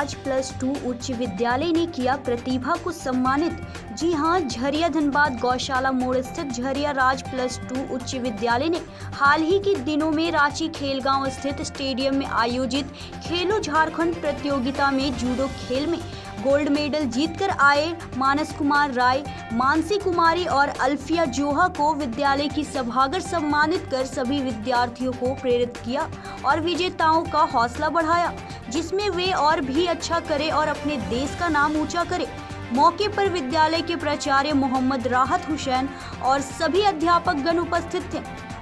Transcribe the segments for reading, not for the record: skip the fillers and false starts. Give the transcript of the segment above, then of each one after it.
राज +2 उच्च विद्यालय ने किया प्रतिभा को सम्मानित। जी हां, झरिया धनबाद गौशाला मोड़ स्थित झरिया राज +2 उच्च विद्यालय ने हाल ही के दिनों में रांची खेलगांव स्थित स्टेडियम में आयोजित खेलो झारखंड प्रतियोगिता में जूडो खेल में गोल्ड मेडल जीतकर आए मानस कुमार राय, मानसी कुमारी और अल्फिया जोहा को विद्यालय की सभागार सम्मानित कर सभी विद्यार्थियों को प्रेरित किया और विजेताओं का हौसला बढ़ाया, जिसमें वे और भी अच्छा करें और अपने देश का नाम ऊंचा करें। मौके पर विद्यालय के प्राचार्य मोहम्मद राहत हुसैन और सभी अध्यापकगण उपस्थित थे।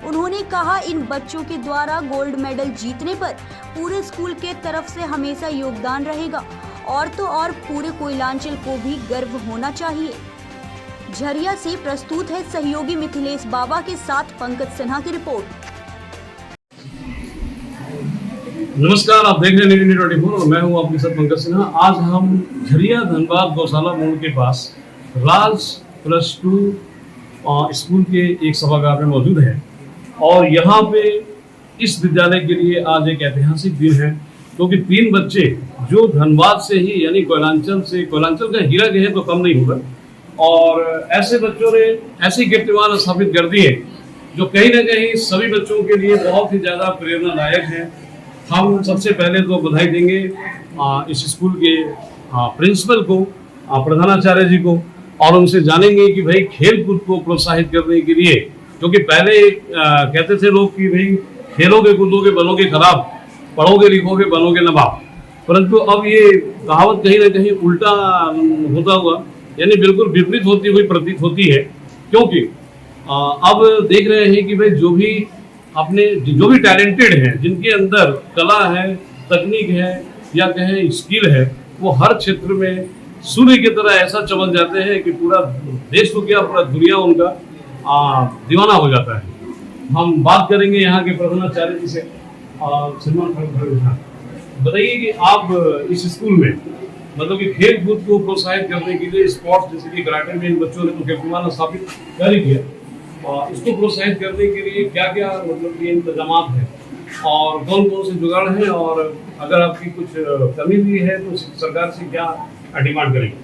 उन्होंने कहा, इन बच्चों के द्वारा गोल्ड मेडल जीतने पर पूरे स्कूल के तरफ से हमेशा योगदान रहेगा और तो और पूरे कोयलांचल को भी गर्व होना चाहिए। झरिया से प्रस्तुत है सहयोगी मिथिलेश बाबा के साथ पंकज सिन्हा की रिपोर्ट। नमस्कार, आप देख रहे हैं न्यूज़ 24 और मैं हूं आपके साथ पंकज सिन्हा। आज हम झरिया धनबाद गौशाला मोड़ के पास राज +2 स्कूल के एक सभागार में मौजूद है और यहाँ पे इस विद्यालय के लिए आज एक ऐतिहासिक दिन है, क्योंकि 3 बच्चे जो धनबाद से ही यानी कोयलांचल का हीरा कहे तो कम नहीं होगा, और ऐसे बच्चों ने ऐसी कीर्तिमान स्थापित कर दी है जो कहीं ना कहीं सभी बच्चों के लिए बहुत ही ज़्यादा प्रेरणादायक है। हम सबसे पहले तो बधाई देंगे इस स्कूल के प्रिंसिपल को, प्रधानाचार्य जी को, और उनसे जानेंगे कि भाई खेल कूद को प्रोत्साहित करने के लिए, क्योंकि पहले कहते थे लोग कि भाई खेलोगे कूदोगे बनोगे खराब, पढ़ोगे लिखोगे बनोगे नवाब, परंतु अब ये कहावत कहीं ना कहीं उल्टा होता हुआ यानी बिल्कुल विपरीत होती हुई प्रतीत होती है। क्योंकि अब देख रहे हैं कि भाई जो भी टैलेंटेड हैं, जिनके अंदर कला है, तकनीक है या कहें स्किल है, वो हर क्षेत्र में सूर्य की तरह ऐसा चमक जाते हैं कि पूरा देश तो क्या पूरा दुनिया उनका दीवाना हो जाता है। हम बात करेंगे यहाँ के प्रधानाचार्य जी से। बताइए कि आप इस स्कूल में मतलब कि खेल कूद को प्रोत्साहित करने के लिए स्पोर्ट्स जैसे कि कराटे में इन बच्चों ने तो कीर्तिमान स्थापित कर ही किया, और इसको प्रोत्साहित करने के लिए क्या क्या मतलब ये इंतजाम हैं और कौन कौन से जुगाड़ हैं, और अगर आपकी कुछ कमी भी है तो सरकार से क्या डिमांड करेंगे?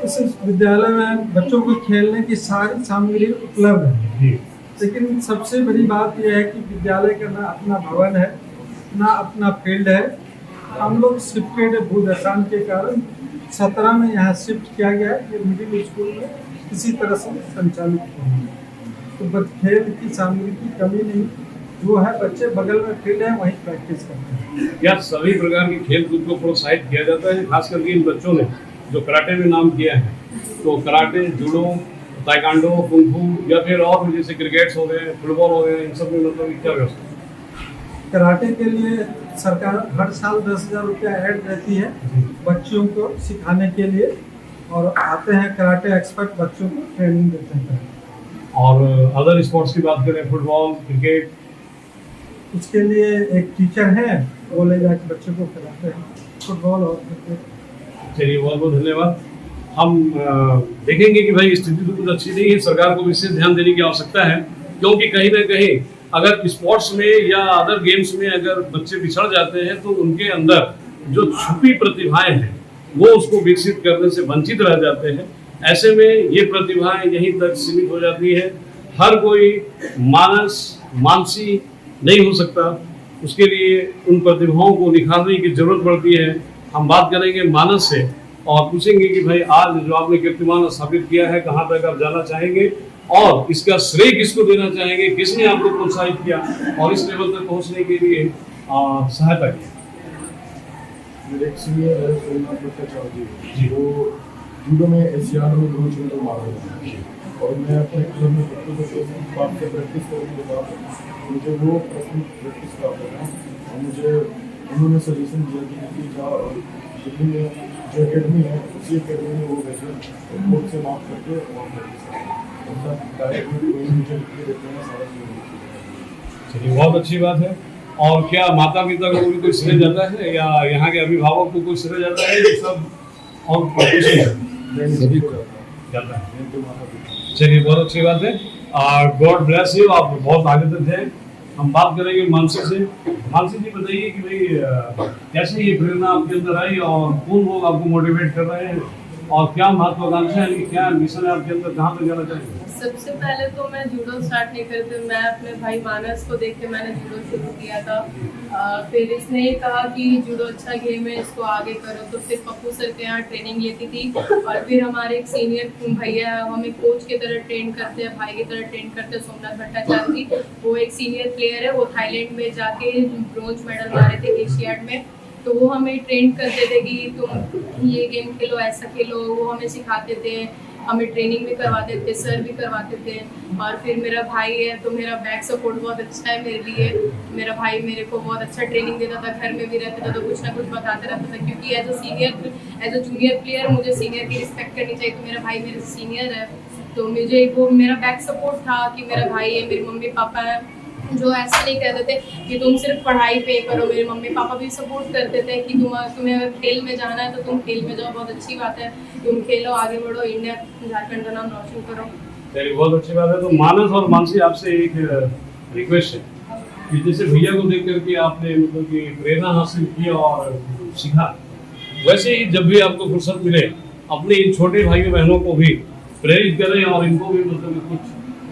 इस विद्यालय में बच्चों को खेलने की सारी सामग्री उपलब्ध है, लेकिन सबसे बड़ी बात यह है कि विद्यालय का ना अपना भवन है ना अपना फील्ड है। हम लोग शिफ्टेड भूदशान के कारण 17 में यहाँ शिफ्ट किया गया है। ये मिडिल स्कूल में किसी तरह से संचालित है, तो खेल की सामग्री की कमी नहीं, जो है बच्चे बगल में फील्ड है वहीं प्रैक्टिस करते हैं। क्या सभी प्रकार के खेल कूद को प्रोत्साहित किया जाता है? खास करके इन बच्चों ने जो कराटे में नाम किया है, तो कराटे, जूडो, ताइक्वांडो, कुंग फू या फिर और जैसे क्रिकेट्स हो गए, फुटबॉल हो गए, इन सब में मतलब क्या व्यवस्था? कराटे के लिए सरकार हर साल 10,000 रुपया ऐड देती है बच्चों को सिखाने के लिए, और आते हैं कराटे एक्सपर्ट बच्चों को ट्रेनिंग देते हैं। और अदर स्पोर्ट्स की बात करें, फुटबॉल, क्रिकेट, उसके लिए एक टीचर है, वो ले जाकर बच्चों को खिलाते हैं फुटबॉल और क्रिकेट। चलिए, बहुत बहुत धन्यवाद। हम देखेंगे कि भाई स्थिति तो कुछ अच्छी नहीं है, सरकार को विशेष ध्यान देने की आवश्यकता है, क्योंकि कहीं ना कहीं अगर स्पोर्ट्स में या अदर गेम्स में अगर बच्चे पिछड़ जाते हैं तो उनके अंदर जो छुपी प्रतिभाएं हैं वो उसको विकसित करने से वंचित रह जाते हैं। ऐसे में ये प्रतिभाएं यहीं तक सीमित हो जाती है। हर कोई मानसी नहीं हो सकता, उसके लिए उन प्रतिभाओं को निखारने की जरूरत पड़ती है। हम बात करेंगे मानस से और पूछेंगे कि भाई आज जो आपने कीर्तिमान स्थापित किया है, कहाँ तक आप जाना चाहेंगे और इसका श्रेय किसको देना चाहेंगे, किसने आपको प्रोत्साहित किया और इस लेवल तक पहुंचने के लिए सहायता की? मेरे सीनियर है सोमनाथ भट्टाचार्य जी, वो जूडो में एशियाड में गोल्ड मेडल मार रहे हैं, और मैं अपने क्लब में बच्चों को बात से प्रैक्टिस करने के बाद मुझे वो प्रैक्टिस कराते हैं, और मुझे उन्होंने सजेशन दिया कि जाओ दिल्ली में जो अकेडमी है उसी अकेडमी में वो भेजें, कोच से बात करके वहाँ प्रैक्टिस चलिए, बहुत अच्छी बात है। और क्या माता पिता को भी कोई श्रेय जाता है या यहाँ के अभिभावक को कोई श्रेय जाता है? ये सब और सभी को जाता है। चलिए, बहुत अच्छी बात है। गॉड ब्लेस यू, आप बहुत आगे तक हैं। हम बात करेंगे मानसी से। मानसी जी बताइए कि भाई कैसे ये प्रेरणा आपके अंदर आई और कौन लोग आपको मोटिवेट कर रहे हैं और क्या महत्वाकांक्षा है, क्या मिशन है आपके अंदर, कहाँ तक जाना चाहेंगे? सबसे पहले तो मैं जूडो स्टार्ट नहीं करती, मैं अपने भाई मानस को देख के मैंने जूडो शुरू किया था। फिर इसने ही कहा कि जूडो अच्छा गेम है, इसको आगे करो, तो फिर पप्पू सर के यहाँ ट्रेनिंग लेती थी। और फिर हमारे एक सीनियर भैया है, हमें कोच की तरह ट्रेन करते हैं, भाई की तरह ट्रेन करते हैं, सोमनाथ भट्टाचार्य जी। वो एक सीनियर प्लेयर है, वो थाईलैंड में जाके ब्रोंज मेडल ला रहे थे एशियाड में। तो वो हमें ट्रेन करते थे कि तुम ये गेम खेलो, ऐसा खेलो, वो हमें सिखाते थे, हमें ट्रेनिंग भी करवाते थे, सर भी करवाते थे। और फिर मेरा भाई है, तो मेरा बैक सपोर्ट बहुत अच्छा है मेरे लिए। मेरा भाई मेरे को बहुत अच्छा ट्रेनिंग देता था, घर में भी रहता था तो कुछ ना कुछ बताते रहता था, क्योंकि एज अ जूनियर प्लेयर मुझे सीनियर की रिस्पेक्ट करनी चाहिए, तो मेरा भाई मेरे सीनियर है। तो मुझे वो मेरा बैक सपोर्ट था कि मेरा भाई है, मेरे मम्मी पापा है, जो ऐसा नहीं कहते थे कि तुम सिर्फ पढ़ाई पे करो। मेरे मम्मी पापा भी सपोर्ट करते थे कि तुम्हें अगर खेल में जाना है तो तुम खेल में जाओ, बहुत अच्छी बात है, तुम खेलो, आगे बढ़ो, इंडिया झारखंड का नाम रोशन करो। चलिए, बहुत अच्छी बात है। तो मानस और मानसी आपसे एक रिक्वेस्ट है कि जैसे भैया को देख करके आपने मतलब कि प्रेरणा हासिल की और सीखा, वैसे ही जब भी आपको फुर्सत मिले अपने इन छोटे भाइयों बहनों को भी प्रेरित करें और इनको भी मतलब कुछ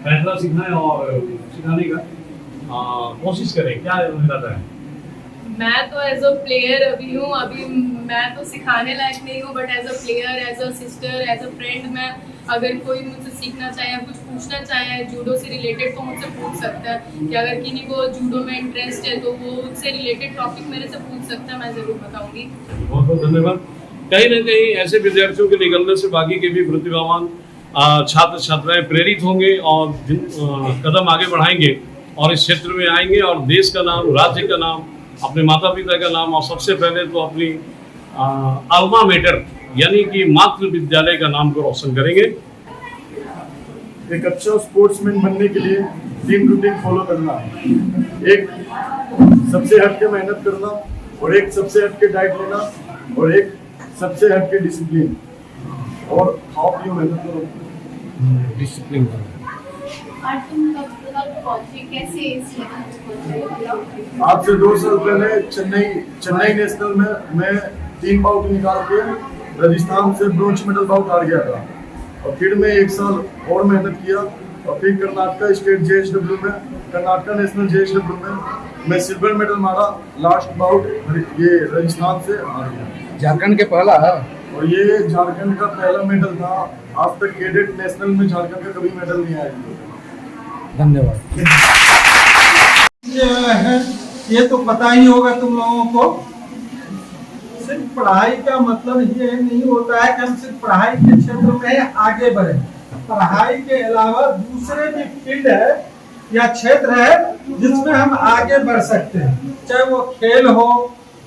फैसला सिखाएं और सिखाने का कोशिश करें। क्या इरादा है? मैं तो एज अ प्लेयर अभी हूँ, अभी मैं तो सिखाने लायक नहीं हूँ, but as a player, as a sister, as a friend, मैं अगर कोई मुझसे सीखना चाहे या कुछ पूछना चाहे जूडो से रिलेटेड तो मुझसे पूछ सकता है। कि अगर किसी को जूडो में इंटरेस्ट है तो वो उससे रिलेटेड टॉपिक मेरे से पूछ सकता है, मैं ज़रूर बताऊँगी। बहुत बहुत धन्यवाद। कहीं ना कहीं ऐसे विद्यार्थियों के निकलने से बाकी के भी प्रतिभावान छात्र छात्राएं प्रेरित होंगे और कदम आगे बढ़ाएंगे और इस क्षेत्र में आएंगे और देश का नाम, राज्य का नाम, अपने माता पिता का नाम और सबसे पहले तो अपनी अल्मा मेटर यानी कि मातृ विद्यालय का नाम को रोशन करेंगे। एक अच्छा स्पोर्ट्समैन बनने के लिए 3 रूटीन फॉलो करना, एक सबसे हटके मेहनत करना, और एक सबसे हटके डाइट लेना, और एक सबसे हटके डिसिप्लिन, और खाओ पियो मेहनत करो, डिसिप्लिन। आज तुम कब पहुंचे, कैसे इस लेवल पे पहुंचे? आज से 2 साल पहले चेन्नई नेशनल में मैं 3 बाउट निकाल के राजस्थान से ब्रोंज मेडल बाउट हार गया था। और फिर मैं 1 साल और मेहनत किया और फिर कर्नाटका स्टेट JSW में, कर्नाटका नेशनल JSW में मैं सिल्वर मेडल मारा। लास्ट बाउट ये राजस्थान से हार गया। झारखंड के पहला है और ये झारखंड का पहला मेडल था। आज तक कैडेट नेशनल में झारखंड का कभी मेडल नहीं आया। धन्यवाद। ये तो पता ही होगा तुम लोगों को, सिर्फ पढ़ाई का मतलब ये नहीं होता है कि हम सिर्फ पढ़ाई के क्षेत्र में आगे बढ़े। पढ़ाई के अलावा दूसरे भी फील्ड है या क्षेत्र है जिसमें हम आगे बढ़ सकते हैं, चाहे वो खेल हो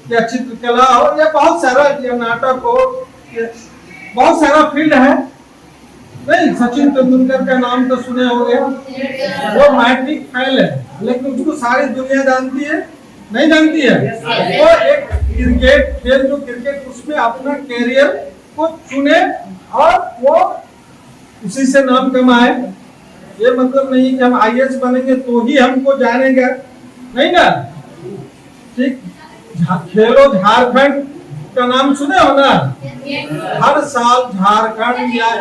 या चित्रकला हो या बहुत सारा, या नाटक हो, बहुत सारा फील्ड है। नहीं, सचिन तेंदुलकर का नाम तो सुने होंगे, वो मैट्रिक फेल है लेकिन उसको सारी दुनिया जानती है, नहीं जानती है। वो एक क्रिकेट खेल, जो क्रिकेट, उसमें अपना कैरियर को चुने और वो उसी से नाम कमाए। ये मतलब नहीं कि हम IAS बनेंगे तो ही हमको जानेगा, नहीं ना। ठीक, खेलो झारखंड का नाम सुने हो ना? हर साल झारखंड या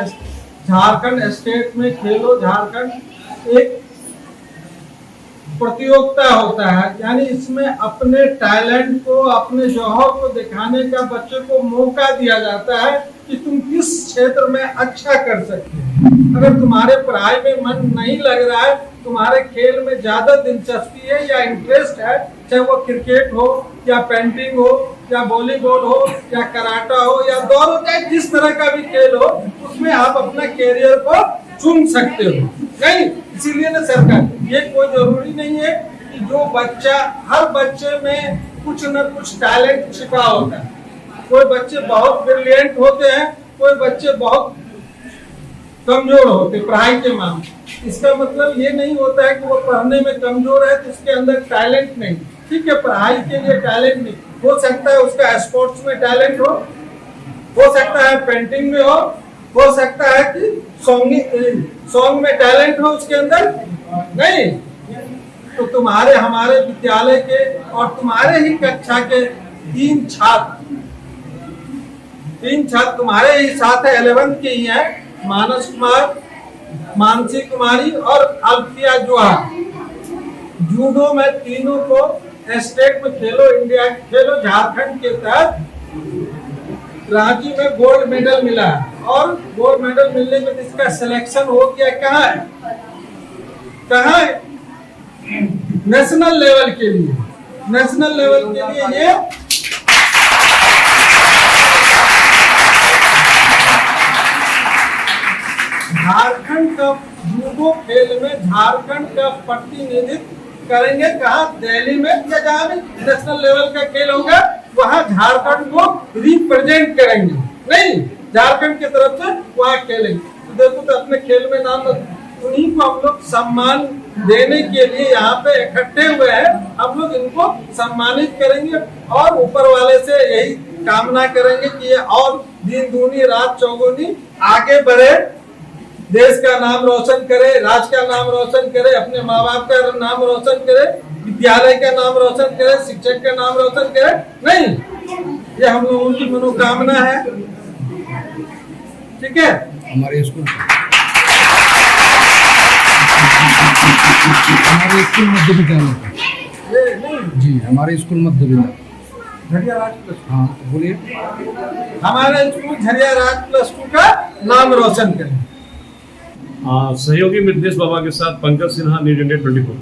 झारखंड स्टेट में खेलो झारखंड एक प्रतियोगिता होता है, यानी इसमें अपने टैलेंट को, अपने जौहर को दिखाने का बच्चे को मौका दिया जाता है कि तुम किस क्षेत्र में अच्छा कर सकते हो। अगर तुम्हारे पढ़ाई में मन नहीं लग रहा है, तुम्हारे खेल में ज्यादा दिलचस्पी है या इंटरेस्ट है, चाहे वो क्रिकेट हो या पेंटिंग हो या वॉलीबॉल हो या कराटा हो या दौड़ हो, चाहे जिस तरह का भी खेल हो, उसमें आप अपना कैरियर को चुन सकते हो। नहीं, इसीलिए ना सरकार, ये कोई जरूरी नहीं है कि जो बच्चा, हर बच्चे में कुछ न कुछ टैलेंट छिपा होता है। कोई बच्चे बहुत ब्रिलियंट होते हैं, कोई बच्चे बहुत कमजोर होते पढ़ाई के मामले। इसका मतलब ये नहीं होता है कि वो पढ़ने में कमजोर है तो उसके अंदर टैलेंट नहीं। ठीक है, पढ़ाई के लिए टैलेंट नहीं हो सकता है, उसका स्पोर्ट्स में टैलेंट हो सकता है पेंटिंग में हो सकता है कि सॉन्ग में टैलेंट हो उसके अंदर। नहीं, तो तुम्हारे हमारे विद्यालय के और तुम्हारे ही कक्षा के तीन छात्र तुम्हारे ही साथ है, 11th के ही हैं, मानस कुमार, मानसी कुमारी और अल्फिया जोहा। जूडो में तीनों को स्टेट में खेलो झारखंड के तहत रांची में गोल्ड मेडल मिला है और गोल्ड मेडल मिलने में इसका सिलेक्शन हो गया कहाँ है नेशनल लेवल के लिए। नेशनल लेवल के लिए ये झारखंड का जूडो खेल में झारखंड का प्रतिनिधित्व करेंगे। कहा दिल्ली में या जहाँ भी नेशनल लेवल का खेल होगा वहाँ झारखंड को रिप्रेजेंट करेंगे, नहीं झारखंड की तरफ से वहाँ खेलेंगे। तो देखो तो अपने खेल में नाम, उन्हीं को हम लोग सम्मान देने के लिए यहाँ पे इकट्ठे हुए हैं। हम लोग इनको सम्मानित करेंगे और ऊपर वाले से यही कामना करेंगे कि ये और दिन दूनी रात चौगुनी आगे बढ़े, देश का नाम रोशन करे, राज्य का नाम रोशन करे, अपने माँ बाप का नाम रोशन करे, विद्यालय का नाम रोशन करे, शिक्षक का नाम रोशन करे। नहीं, ये हम लोगों की मनोकामना है। ठीक है, हमारे स्कूल मध्य विद्यालय ये नहीं जी, हमारे स्कूल मध्य विद्यालय। झरिया राज प्लस हाँ बोलिए। हमारे स्कूल झरिया राज +2 का नाम रोशन करें। सहयोगी मिर्देश बाबा के साथ पंकज सिन्हा, न्यूज़ इंडिया 24।